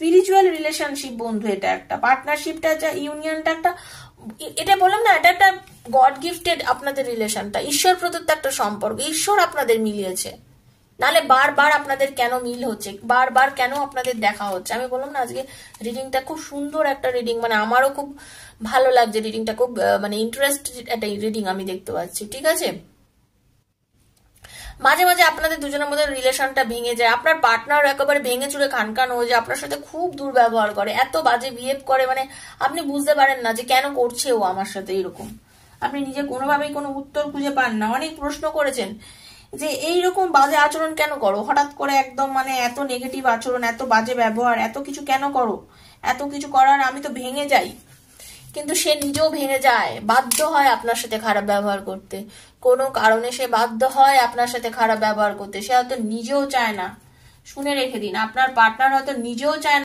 Spiritual relationship বন্ধু, এটা একটা পার্টনারশিপটা, ইউনিয়নটা একটা, এটা বললাম না, এটা একটা গড গিফটেড আপনাদের রিলেশনটা, ঈশ্বর প্রদত্ত একটা সম্পর্ক, ঈশ্বর আপনাদের মিলিয়েছে। নাহলে বারবার আপনাদের কেন মিল হচ্ছে, বারবার কেন আপনাদের দেখা হচ্ছে? আমি বললাম না আজকে রিডিংটা খুব সুন্দর একটা রিডিং, মানে আমারও খুব ভালো লাগছে রিডিংটা, খুব মানে ইন্টারেস্টেড একটা রিডিং আমি দেখতে পাচ্ছি, ঠিক আছে? মাঝে মাঝে আপনাদের দুজনের মধ্যে রিলেশনটা ভেঙে যায়, আপনার পার্টনার একেবারে ভেঙে চুরে খানখান হয়ে যায়, আপনার সাথে খুব দুর্ব্যবহার করে, এত বাজে বিহেভ করে, মানে আপনি বুঝতে পারেন না যে কেন করছে ও আমার সাথে এরকম, আপনি নিজে কোনোভাবেই কোনো উত্তর খুঁজে পান না। অনেক প্রশ্ন করেছেন যে এইরকম বাজে আচরণ কেন করো, হঠাৎ করে একদম মানে এত নেগেটিভ আচরণ, এত বাজে ব্যবহার, এত কিছু কেন করো, এত কিছু করার আমি তো ভেঙে যাই। কিন্তু সে নিজেও ভেঙে যায়, বাধ্য হয় আপনার সাথে খারাপ ব্যবহার করতে, কোনো কারণে সে বাধ্য হয় আপনার সাথে খারাপ ব্যবহার করতে, সে হয়তো নিজেও চায় না। শুনে রেখে দিন, আপনার পার্টনার হয়তো নিজেও চায় না